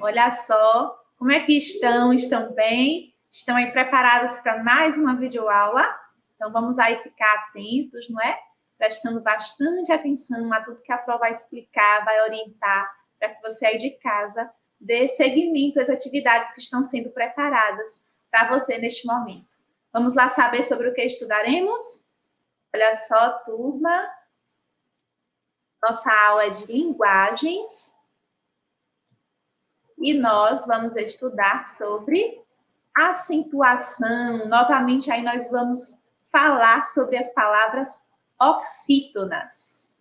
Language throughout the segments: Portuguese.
Olha só, como é que estão? Estão bem? Estão aí preparados para mais uma videoaula? Então, vamos aí ficar atentos, não é? Prestando bastante atenção a tudo que a prova vai explicar, vai orientar, para que você aí de casa dê seguimento às atividades que estão sendo preparadas para você neste momento. Vamos lá saber sobre o que estudaremos? Olha só, turma. Nossa aula é de linguagens. E nós vamos estudar sobre acentuação. Novamente, aí nós vamos falar sobre as palavras oxítonas.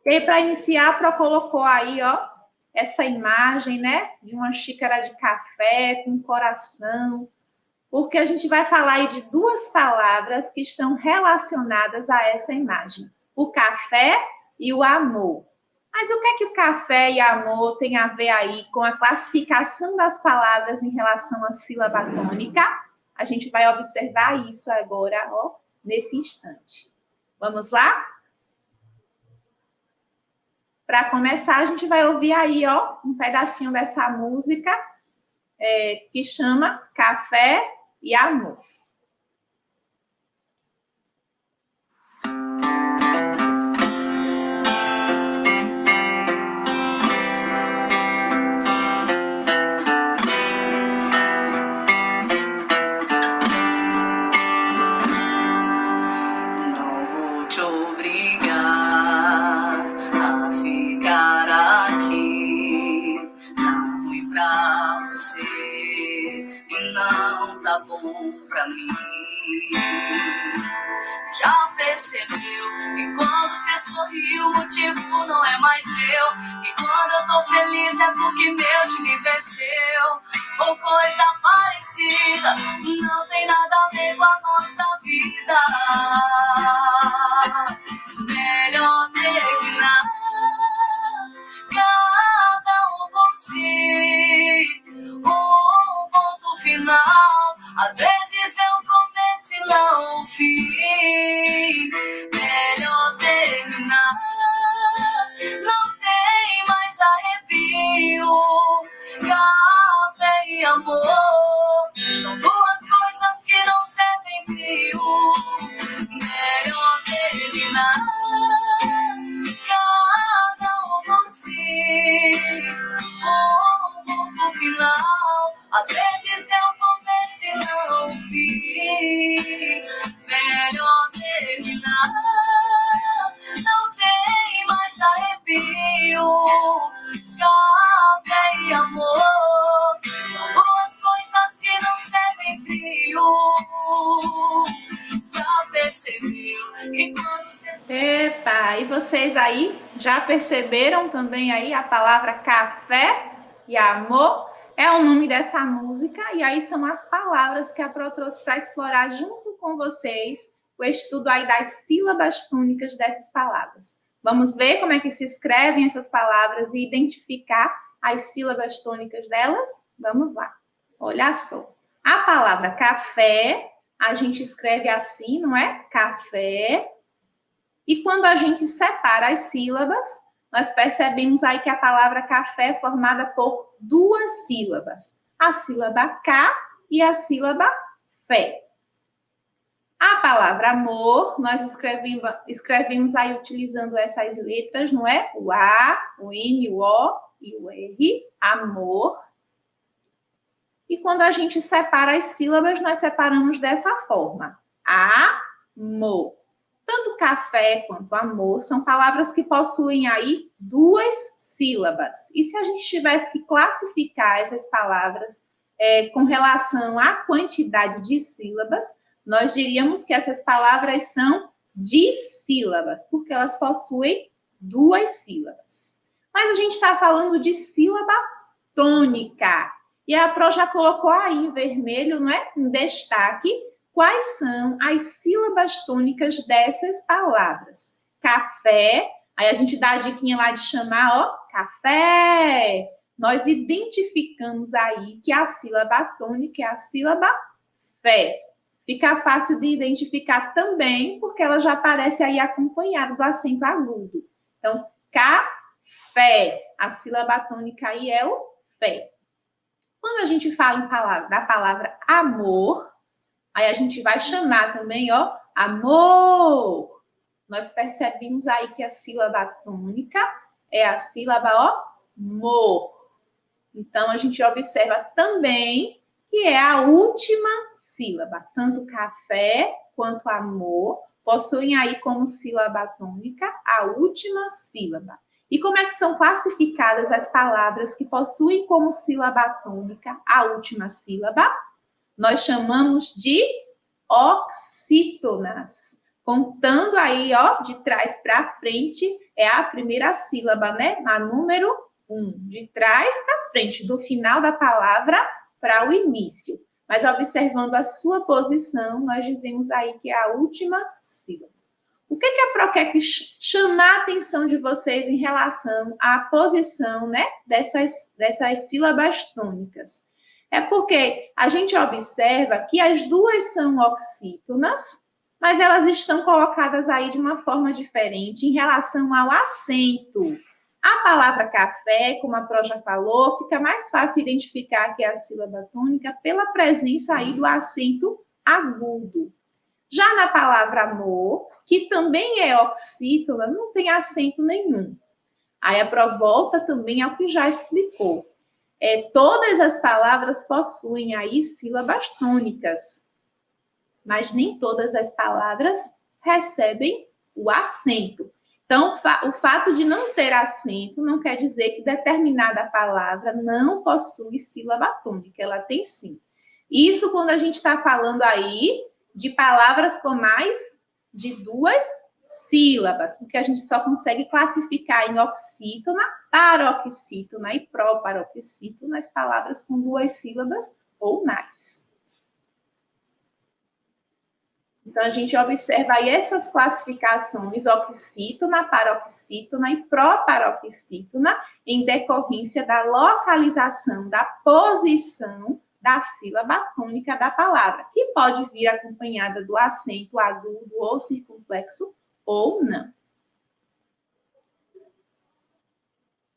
E para iniciar, a Pro colocou aí, ó, essa imagem, né, de uma xícara de café com um coração, porque a gente vai falar aí de duas palavras que estão relacionadas a essa imagem: o café e o amor. Mas o que é que o café e amor tem a ver aí com a classificação das palavras em relação à sílaba tônica? A gente vai observar isso agora, ó, nesse instante. Vamos lá? Para começar, a gente vai ouvir aí, ó, um pedacinho dessa música que chama Café e Amor. Tá bom pra mim. Já percebeu que quando você sorri o motivo não é mais eu, que quando eu tô feliz é porque meu time venceu, ou coisa parecida, não tem nada a ver com a nossa vida. Melhor terminar, cada um por si, um ponto final. Às vezes é um começo e não um fim. Melhor terminar, não tem mais arrepio. Café e amor são duas coisas que não servem frio. Melhor terminar, cada um por si, um ponto final. Às vezes é um começo e não um fim. Melhor terminar, não tem mais arrepio. Café e amor são duas coisas que não servem frio. Já percebeu que quando você... Epa, e vocês aí já perceberam também aí a palavra café e amor? É o nome dessa música, e aí são as palavras que a Pro trouxe para explorar junto com vocês o estudo aí das sílabas tônicas dessas palavras. Vamos ver como é que se escrevem essas palavras e identificar as sílabas tônicas delas? Vamos lá. Olha só. A palavra café, a gente escreve assim, não é? Café. E quando a gente separa as sílabas, nós percebemos aí que a palavra café é formada por duas sílabas, a sílaba K e a sílaba fé. A palavra amor, nós escrevemos aí utilizando essas letras, não é? O A, o N, o O e o R, amor. E quando a gente separa as sílabas, nós separamos dessa forma, amor. Tanto café quanto amor são palavras que possuem aí duas sílabas. E se a gente tivesse que classificar essas palavras com relação à quantidade de sílabas, nós diríamos que essas palavras são dissílabas, porque elas possuem duas sílabas. Mas a gente está falando de sílaba tônica. E a Pro já colocou aí em vermelho, não é? Em destaque, quais são as sílabas tônicas dessas palavras. Café, aí a gente dá a diquinha lá de chamar, ó, café. Nós identificamos aí que a sílaba tônica é a sílaba fé. Fica fácil de identificar também, porque ela já aparece aí acompanhada do acento agudo. Então, Fé. A sílaba tônica aí é o fé. Quando a gente fala da palavra amor, aí a gente vai chamar também, ó, amor. Nós percebemos aí que a sílaba tônica é a sílaba, ó, mor. Então, a gente observa também que é a última sílaba. Tanto café quanto amor possuem aí como sílaba tônica a última sílaba. E como é que são classificadas as palavras que possuem como sílaba tônica a última sílaba? Nós chamamos de oxítonas. Contando aí, ó, de trás para frente, é a primeira sílaba, né? A número 1. De trás para frente, do final da palavra para o início. Mas observando a sua posição, nós dizemos aí que é a última sílaba. O que a Pro quer chamar a atenção de vocês em relação à posição, né, dessas sílabas tônicas? É porque a gente observa que as duas são oxítonas, mas elas estão colocadas aí de uma forma diferente em relação ao acento. A palavra café, como a Pro já falou, fica mais fácil identificar que é a sílaba tônica pela presença aí do acento agudo. Já na palavra amor, que também é oxítona, não tem acento nenhum. Aí a Pro volta também ao que já explicou. Todas as palavras possuem aí sílabas tônicas, mas nem todas as palavras recebem o acento. Então, o fato de não ter acento não quer dizer que determinada palavra não possui sílaba tônica, ela tem sim. Isso quando a gente está falando aí de palavras com mais de duas sílabas, porque a gente só consegue classificar em oxítona, paroxítona e proparoxítona as palavras com duas sílabas ou mais. Então, a gente observa aí essas classificações, oxítona, paroxítona e proparoxítona, em decorrência da localização, da posição da sílaba tônica da palavra, que pode vir acompanhada do acento agudo ou circunflexo ou não.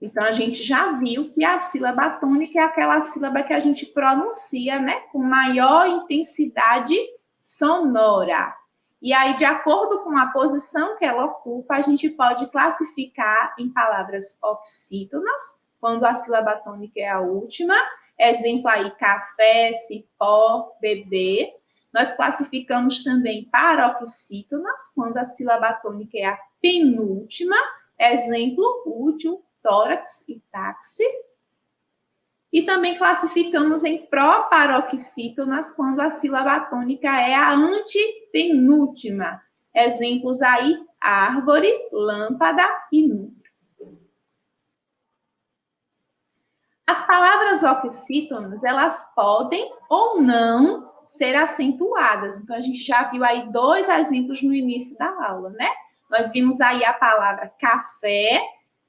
Então, a gente já viu que a sílaba tônica é aquela sílaba que a gente pronuncia, né, com maior intensidade sonora. E aí, de acordo com a posição que ela ocupa, a gente pode classificar em palavras oxítonas, quando a sílaba tônica é a última. Exemplo aí, café, cipó, bebê. Nós classificamos também paroxítonas, quando a sílaba tônica é a penúltima. Exemplo, útil, tórax e táxi. E também classificamos em proparoxítonas, quando a sílaba tônica é a antepenúltima. Exemplos aí, árvore, lâmpada e número. As palavras oxítonas, elas podem ou não ser acentuadas. Então, a gente já viu aí 2 exemplos no início da aula, né? Nós vimos aí a palavra café,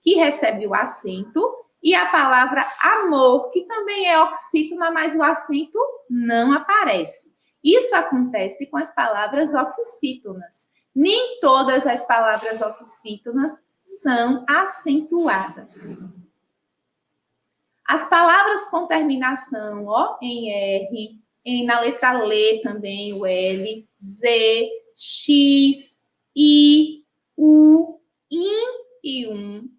que recebe o acento, e a palavra amor, que também é oxítona, mas o acento não aparece. Isso acontece com as palavras oxítonas. Nem todas as palavras oxítonas são acentuadas. As palavras com terminação em R, na letra L também, o L, Z, X, I, U, IN e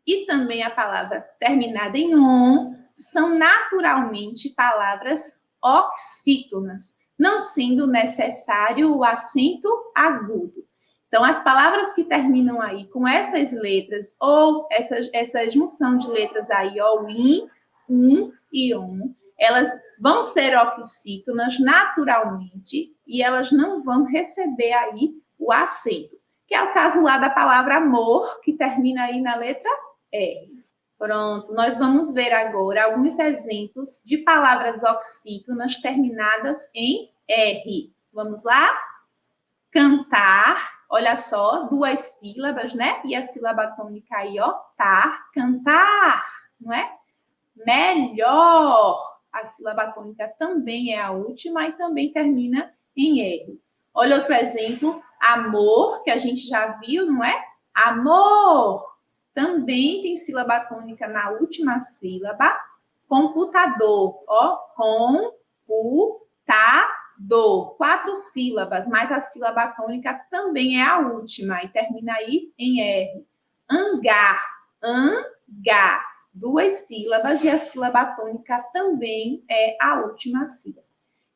e também a palavra terminada em ON, são naturalmente palavras oxítonas, não sendo necessário o acento agudo. Então, as palavras que terminam aí com essas letras, ou essa junção de letras aí, ó, IN, e ON, elas vão ser oxítonas naturalmente e elas não vão receber aí o acento, que é o caso lá da palavra amor, que termina aí na letra R. Pronto, nós vamos ver agora alguns exemplos de palavras oxítonas terminadas em R. Vamos lá? Cantar, olha só, 2 sílabas, né? E a sílaba tônica aí, ó, tar, cantar, não é? Melhor, a sílaba tônica também é a última e também termina em R. Olha outro exemplo, amor, que a gente já viu, não é? Amor. também tem sílaba tônica na última sílaba. Computador, ó, computador, 4 sílabas, mas a sílaba tônica também é a última e termina aí em R. Hangar, hangar, 2 sílabas e a sílaba tônica também é a última sílaba.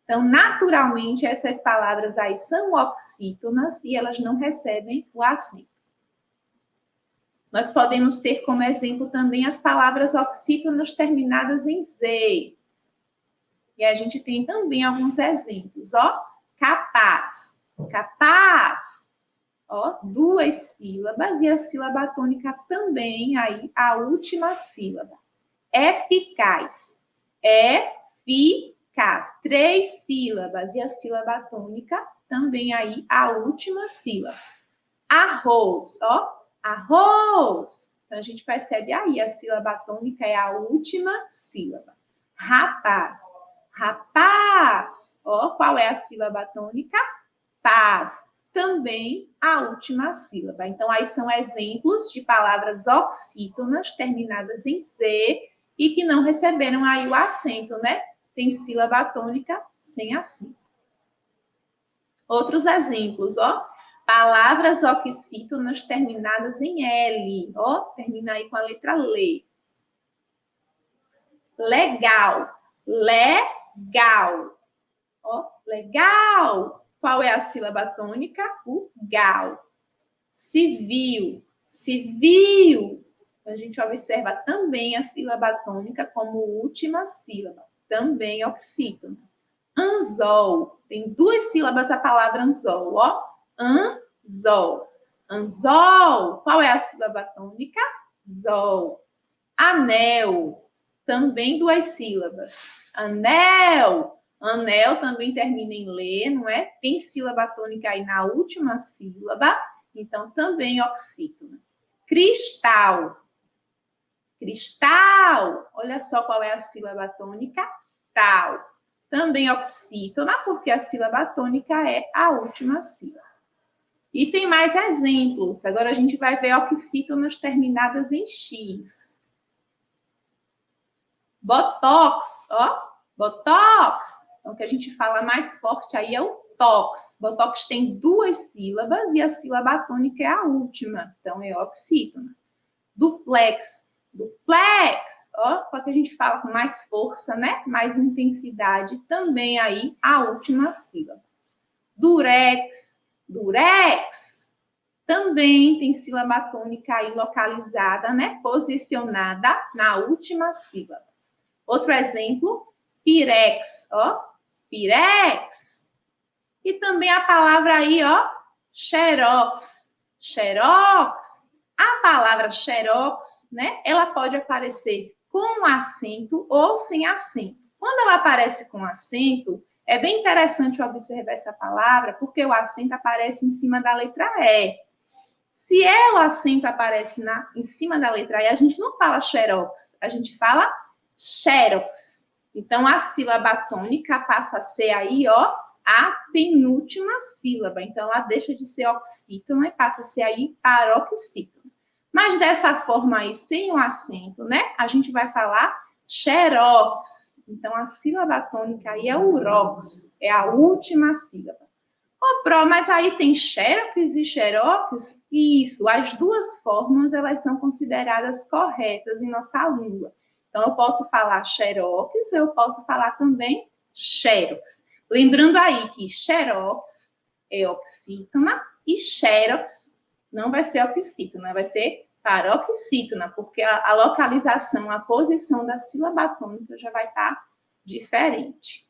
Então, naturalmente, essas palavras aí são oxítonas e elas não recebem o acento. Nós podemos ter como exemplo também as palavras oxítonas terminadas em Z. E a gente tem também alguns exemplos, ó. Capaz, capaz, ó, 2 sílabas e a sílaba tônica também aí a última sílaba. Eficaz, eficaz, 3 sílabas e a sílaba tônica também aí a última sílaba. Arroz, ó. Arroz. Então, a gente percebe aí, a sílaba tônica é a última sílaba. Rapaz. Rapaz. Ó, qual é a sílaba tônica? Paz. Também a última sílaba. Então, aí são exemplos de palavras oxítonas terminadas em Z e que não receberam aí o acento, né? Tem sílaba tônica sem acento. Outros exemplos, ó. Palavras oxítonas terminadas em L. Ó, termina aí com a letra L. Legal. Legal. Ó, legal. Qual é a sílaba tônica? O gal. Civil. Civil. A gente observa também a sílaba tônica como última sílaba. Também oxítona. Anzol. Tem 2 sílabas a palavra anzol, ó. Anzol. Anzol. Qual é a sílaba tônica? Zol. Anel. Também 2 sílabas. Anel. Anel também termina em lê, não é? Tem sílaba tônica aí na última sílaba. Então, também oxítona. Cristal. Cristal. Olha só qual é a sílaba tônica. Tal. Também oxítona, porque a sílaba tônica é a última sílaba. E tem mais exemplos. Agora a gente vai ver oxítonas terminadas em X. Botox, ó. Botox. Então, o que a gente fala mais forte aí é o tox. Botox tem 2 sílabas e a sílaba tônica é a última. Então, é oxítona. Duplex. Duplex, ó, qual que a gente fala com mais força, né? Mais intensidade, também aí a última sílaba. Durex, durex, também tem sílaba tônica aí localizada, né? Posicionada na última sílaba. Outro exemplo, pirex, ó, pirex. E também a palavra aí, ó, xerox, xerox. A palavra xerox, né, ela pode aparecer com acento ou sem acento. Quando ela aparece com acento, é bem interessante observar essa palavra, porque o acento aparece em cima da letra E. Se o acento aparece em cima da letra E, a gente não fala xerox, a gente fala xerox. Então, a sílaba tônica passa a ser aí, ó, a penúltima sílaba. Então, ela deixa de ser oxítona e passa a ser aí paroxítona. Mas dessa forma aí, sem o acento, né? A gente vai falar xerox. Então, a sílaba tônica aí é o rox, é a última sílaba. Ô, Pro, mas aí tem xerox e xerox? Isso, as 2 formas, elas são consideradas corretas em nossa língua. Então, eu posso falar xerox, eu posso falar também xerox. Lembrando aí que xerox é oxítona e xerox não vai ser oxítona, vai ser paroxítona, porque a localização, a posição da sílaba tônica já vai estar diferente.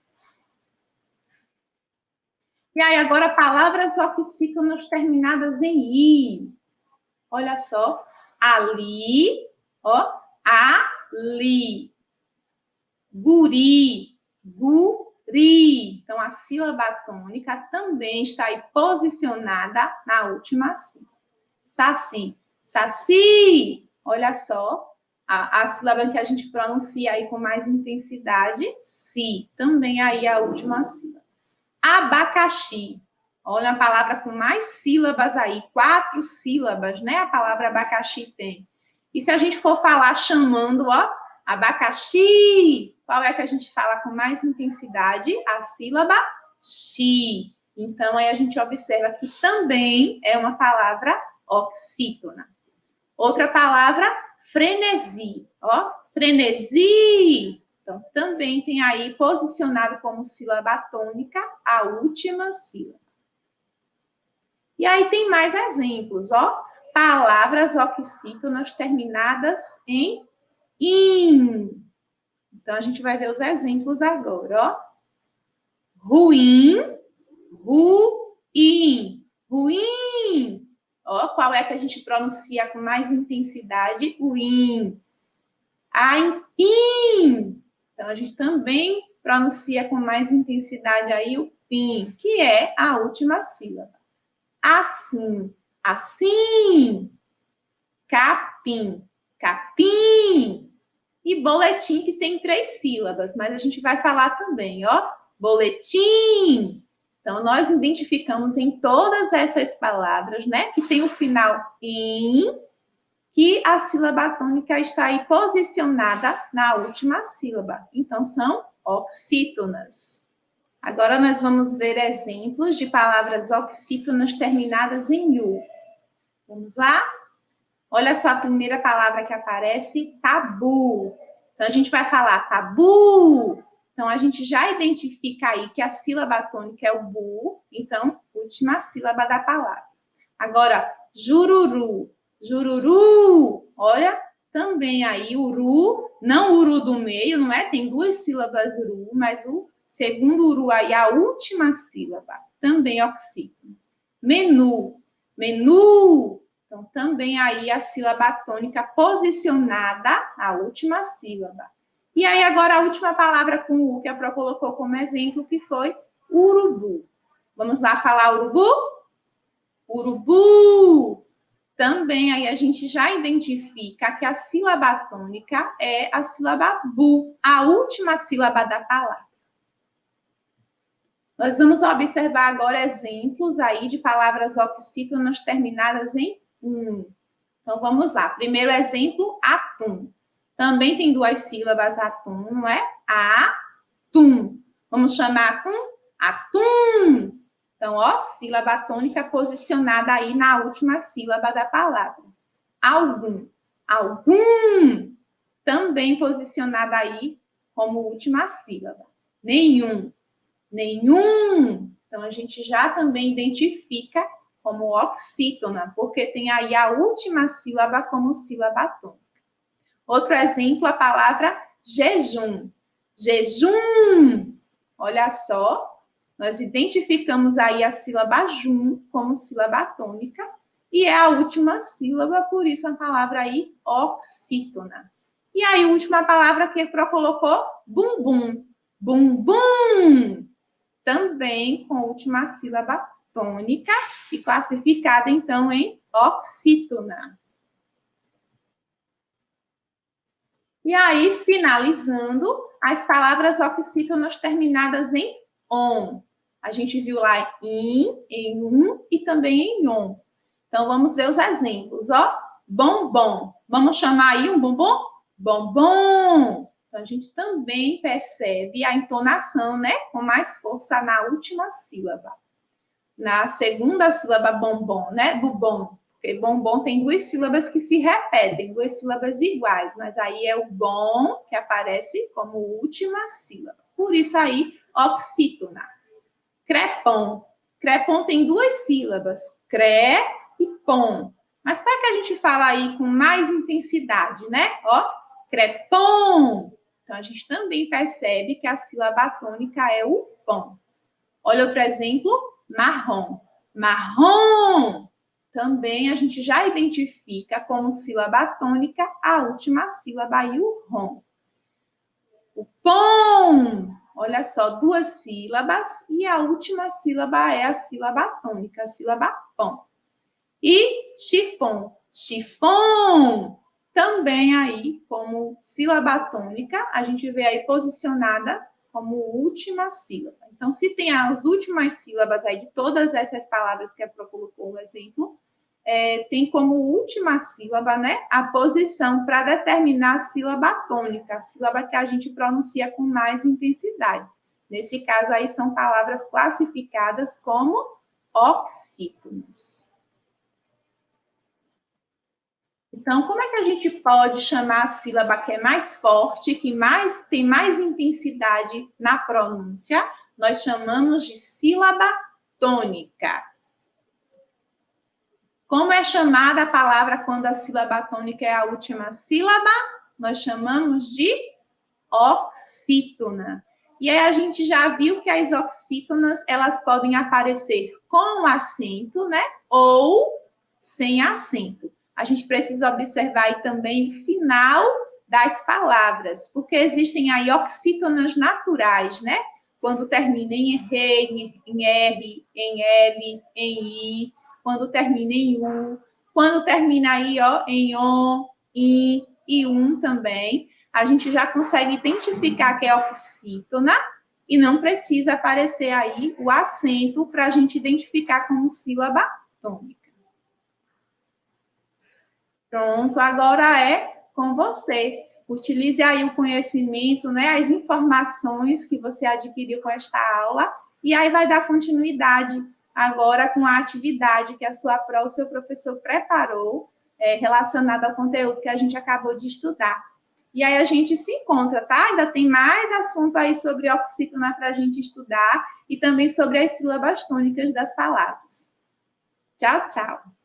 E aí, agora, palavras oxítonas terminadas em I. Olha só, ali, ó, ali. Guri, guri. Então, a sílaba tônica também está aí posicionada na última sílaba. Saci, saci. Olha só, a sílaba que a gente pronuncia aí com mais intensidade, si. Também aí a última sílaba. Abacaxi. Olha a palavra com mais sílabas aí, 4 sílabas, né? A palavra abacaxi tem. E se a gente for falar chamando, ó, abacaxi, qual é que a gente fala com mais intensidade? A sílaba xi. Então, aí a gente observa que também é uma palavra oxítona. Outra palavra, frenesi. Ó, frenesi. Então, também tem aí posicionado como sílaba tônica a última sílaba. E aí tem mais exemplos, ó. Palavras oxítonas terminadas em in. Então, a gente vai ver os exemplos agora, ó. Ruim, ruim, ruim. Ó, qual é que a gente pronuncia com mais intensidade? O in. In. Então, a gente também pronuncia com mais intensidade aí o pin, que é a última sílaba. Assim, assim. Capim, capim. E boletim, que tem 3 sílabas, mas a gente vai falar também, ó. Boletim. Então, nós identificamos em todas essas palavras, né, que tem o final in, que a sílaba tônica está aí posicionada na última sílaba. Então, são oxítonas. Agora, nós vamos ver exemplos de palavras oxítonas terminadas em u. Vamos lá? Olha só a primeira palavra que aparece, tabu. Então, a gente vai falar tabu. Então, a gente já identifica aí que a sílaba tônica é o bu. Então, última sílaba da palavra. Agora, jururu. Jururu. Olha, também aí o uru, não o uru do meio, não é? Tem 2 sílabas uru, mas o segundo uru aí, a última sílaba. Também oxítono. Menu. Menu. Então, também aí a sílaba tônica posicionada, a última sílaba. E aí, agora, a última palavra com U que a Pro colocou como exemplo, que foi urubu. Vamos lá falar urubu? Urubu. Também aí a gente já identifica que a sílaba tônica é a sílaba bu, a última sílaba da palavra. Nós vamos observar agora exemplos aí de palavras oxítonas terminadas em Então, vamos lá. Primeiro exemplo, atum. Também tem 2 sílabas atum, não é? Atum. Vamos chamar atum? Atum. Então, ó, sílaba tônica posicionada aí na última sílaba da palavra. Algum. Algum. Também posicionada aí como última sílaba. Nenhum. Nenhum. Então, a gente já também identifica como oxítona, porque tem aí a última sílaba como sílaba tônica. Outro exemplo, a palavra jejum. Jejum. Olha só, nós identificamos aí a sílaba jum como sílaba tônica e é a última sílaba, por isso a palavra aí oxítona. E aí, a última palavra que a Pro colocou, bumbum. Bumbum. Também com a última sílaba tônica e classificada, então, em oxítona. E aí, finalizando, as palavras oxítonas terminadas em on. A gente viu lá em e também em on. Então, vamos ver os exemplos, ó. Bombom. Vamos chamar aí um bombom? Bombom. Então, a gente também percebe a entonação, né? Com mais força na última sílaba. Na segunda sílaba, bombom, né? Do bom. Porque bombom tem 2 sílabas que se repetem, 2 sílabas iguais, mas aí é o bom que aparece como última sílaba. Por isso aí, oxítona. Crepom. Crepom tem 2 sílabas, cre e pom. Mas como é que a gente fala aí com mais intensidade, né? Ó, crepom. Então, a gente também percebe que a sílaba tônica é o pom. Olha outro exemplo, marrom. Marrom. Também a gente já identifica como sílaba tônica a última sílaba e o rom. O pom. Olha só, 2 sílabas e a última sílaba é a sílaba tônica, a sílaba pom. E chifon. Chifon. Também aí, como sílaba tônica, a gente vê aí posicionada como última sílaba. Então, se tem as últimas sílabas aí de todas essas palavras que a Pro colocou no exemplo, tem como última sílaba, né, a posição para determinar a sílaba tônica, a sílaba que a gente pronuncia com mais intensidade. Nesse caso aí são palavras classificadas como oxítonas. Então, como é que a gente pode chamar a sílaba que é mais forte, que tem mais intensidade na pronúncia? Nós chamamos de sílaba tônica. Como é chamada a palavra quando a sílaba tônica é a última sílaba? Nós chamamos de oxítona. E aí a gente já viu que as oxítonas, elas podem aparecer com acento, né? Ou sem acento. A gente precisa observar aí também o final das palavras, porque existem aí oxítonas naturais, né? Quando termina em R, em R, em L, em I, quando termina em U, quando termina aí ó, em ON, I e também, a gente já consegue identificar que é oxítona e não precisa aparecer aí o acento para a gente identificar como sílaba tônica. Pronto, agora é com você. Utilize aí o conhecimento, né, as informações que você adquiriu com esta aula, e aí vai dar continuidade agora com a atividade que o seu professor preparou, relacionada ao conteúdo que a gente acabou de estudar. E aí a gente se encontra, tá? Ainda tem mais assunto aí sobre oxítona para a gente estudar, e também sobre as sílabas tônicas das palavras. Tchau, tchau.